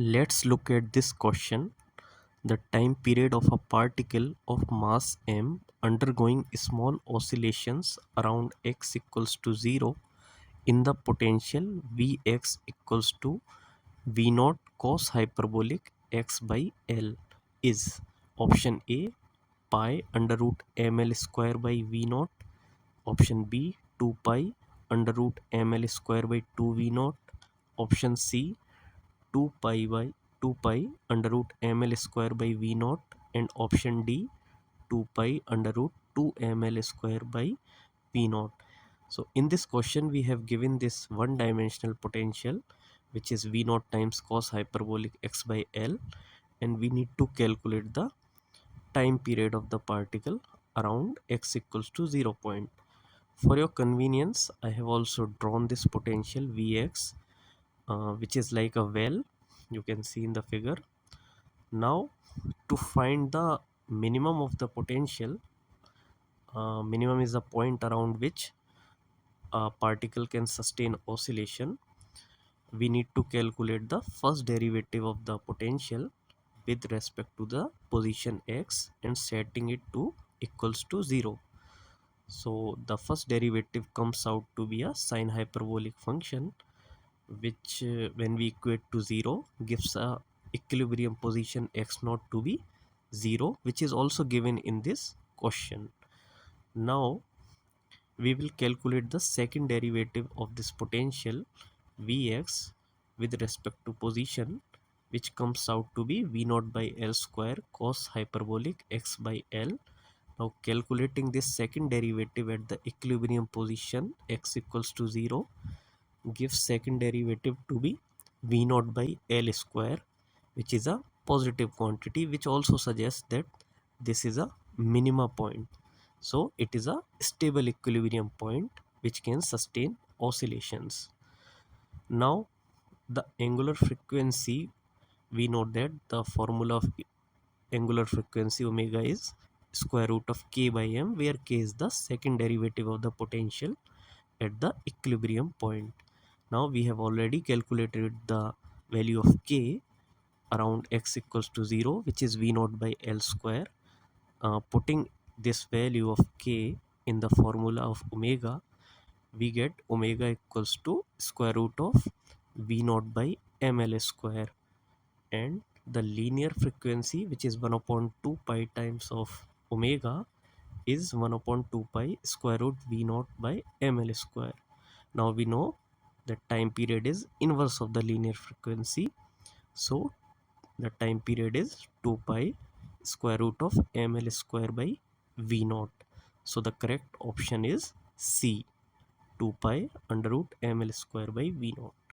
Let's look at this question. The time period of a particle of mass m undergoing small oscillations around x equals to 0 in the potential Vx equals to V naught cos hyperbolic x by L is option A pi under root ml square by V naught, option B 2 pi under root ml square by 2 V naught, option C 2 pi by 2 pi under root ml square by v naught, and option D 2 pi under root 2 ml square by v naught. So in this question we have given this one dimensional potential which is v naught times cos hyperbolic x by L, and we need to calculate the time period of the particle around x equals to 0 point. For your convenience, I have also drawn this potential Vx, which is like a well, you can see in the figure. Now to find the minimum of the potential, minimum is the point around which a particle can sustain oscillation. We need to calculate the first derivative of the potential with respect to the position x and setting it to equals to 0. So the first derivative comes out to be a sine hyperbolic function, which when we equate to 0 gives a equilibrium position x naught to be 0, which is also given in this question. Now we will calculate the second derivative of this potential Vx with respect to position, which comes out to be V naught by L square cos hyperbolic x by L. Now calculating this second derivative at the equilibrium position x equals to 0 gives second derivative to be V naught by L square, which is a positive quantity, which also suggests that this is a minima point. So it is a stable equilibrium point which can sustain oscillations. Now the angular frequency, we know that the formula of angular frequency omega is square root of k by m, where k is the second derivative of the potential at the equilibrium point. Now we have already calculated the value of k around x equals to 0, which is v naught by L square. Putting this value of k in the formula of omega, we get omega equals to square root of v naught by ml square, and the linear frequency, which is 1 upon 2 pi times of omega, is 1 upon 2 pi square root v naught by ml square. Now we know that time period is inverse of the linear frequency, so the time period is 2 pi square root of ml square by v naught. So the correct option is C, 2 pi under root ml square by v naught.